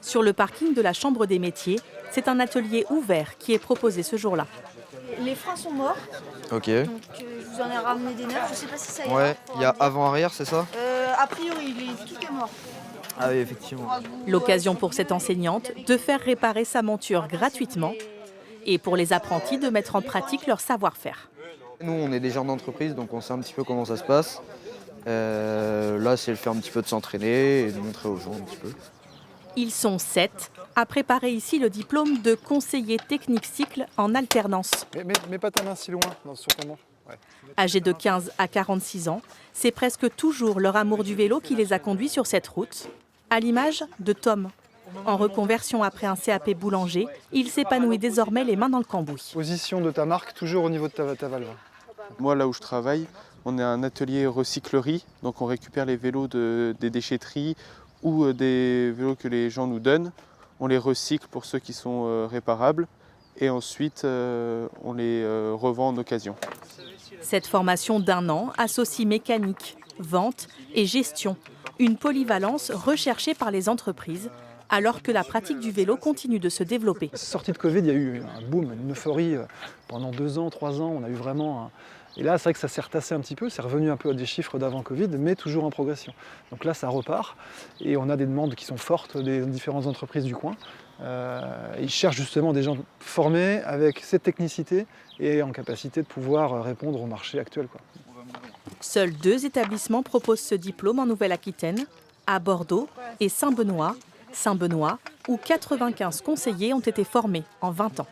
Sur le parking de la Chambre des métiers, c'est un atelier ouvert qui est proposé ce jour-là. Les freins sont morts, Ok. donc je vous en ai ramené des neufs. Je sais pas si ça ira. Ouais, il y a avant-arrière, c'est ça? A priori, tout est mort. Ah oui, effectivement. L'occasion pour cette enseignante de faire réparer sa monture gratuitement et pour les apprentis de mettre en pratique leur savoir-faire. Nous, on est des gens d'entreprise, donc on sait un petit peu comment ça se passe. Là, c'est le fait un petit peu de s'entraîner et de montrer aux gens un petit peu. Ils sont 7 à préparer ici le diplôme de conseiller technique cycle en alternance. Mets pas ta main si loin sur ton manche. Ouais. Âgés de 15 à 46 ans, c'est presque toujours leur amour du vélo qui les a conduits sur cette route, à l'image de Tom. En reconversion après un CAP boulanger, il s'épanouit désormais les mains dans le cambouis. Position de ta marque toujours au niveau de ta valve. Moi, là où je travaille, on est un atelier recyclerie, donc on récupère les vélos des déchetteries ou des vélos que les gens nous donnent. On les recycle pour ceux qui sont réparables et ensuite on les revend en occasion. Cette formation d'1 an associe mécanique, vente et gestion, une polyvalence recherchée par les entreprises, alors que la pratique du vélo continue de se développer. Sortie de Covid, il y a eu un boom, une euphorie pendant 2 ans, 3 ans. On a eu vraiment Et là, c'est vrai que ça s'est retassé un petit peu, c'est revenu un peu à des chiffres d'avant Covid, mais toujours en progression. Donc là, ça repart et on a des demandes qui sont fortes des différentes entreprises du coin. Ils cherchent justement des gens formés avec cette technicité et en capacité de pouvoir répondre au marché actuel, quoi. Seuls 2 établissements proposent ce diplôme en Nouvelle-Aquitaine, à Bordeaux et Saint-Benoît, où 95 conseillers ont été formés en 20 ans.